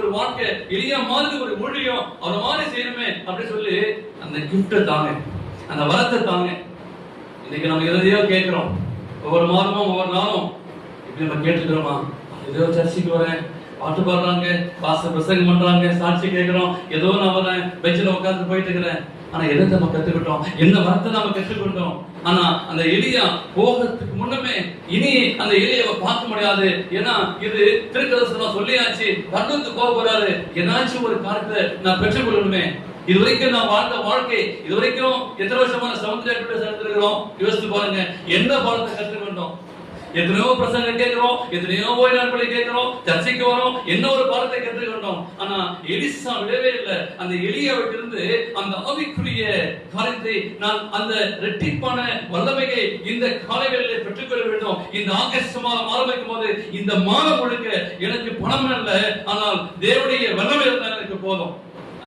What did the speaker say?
ஒரு வாழ்க்கை, எலியா மாதிரி ஒரு ஊழியம், அவரை மாதிரி செய்யணுமே அப்படின்னு சொல்லி அந்த கிஃப்ட்டை தாங்க, அந்த வரத்தை தாங்க. இன்னைக்கு நம்ம எதையோ கேட்கிறோம், ஒவ்வொரு மாதமும் ஒவ்வொரு நாளும் இப்படி நம்ம கேட்டுக்கிறோமா? ஏதோ சர்ச்சைக்கு வரேன், பாட்டு பாடுறாங்க, பாஸ்டர் பிரசங்கம் பண்றாங்க, சாட்சி கேட்கிறோம், ஏதோ நான் வரேன், பெஞ்சில உட்கார்ந்து போயிட்டு இருக்கிறேன். ஆனா எதை நம்ம கத்துக்கிட்டோம்? என்ன வார்த்தை நாம கற்றுக்கொண்டோம்? ஆனா அந்த எலியா போகிறதுக்கு முன்னமே இனி அந்த எலியாவை பார்க்க முடியாது. ஏன்னா இது திருக்கதர்சனம் சொல்லியாச்சு, பரலோகத்துக்கு போக போறாரு. ஏதாச்சும் ஒரு காரியத்தை நான் பெற்றுக்கொள்ளணுமே. இதுவரைக்கும் நான் வாழ்ந்த வாழ்க்கை, இதுவரைக்கும் எத்தனை வருஷமான சமுத்திரத்தை சேர்ந்திருக்கிறோம், யோசித்து பாருங்க. என்ன பாடத்தை கற்றுக்கொண்டோம்? எத்தனையோ பிரசங்கம் கேட்கிறோம், எத்தனையோ ஓய்வு நாட்களை கேட்கிறோம், சர்ச்சைக்கு வரோம், என்ன ஒரு பாடத்தை கற்றுக்கொண்டோம். ஆனா எலிசா விடவே இல்லை. அந்த எலியாவிலிருந்து அந்த ஆவிக்குரிய காரியத்தை நான் அந்த இரட்டிப்பான வல்லமையை இந்த காலைகளில் பெற்றுக்கொள்ள வேண்டும். இந்த ஆகஸ்ட் மாதம் ஆரம்பிக்கும் போது இந்த மாதம் முழுக்க எனக்கு பணம் அல்ல, ஆனால் தேவனுடைய வல்லமை இருந்தால் எனக்கு போதும்.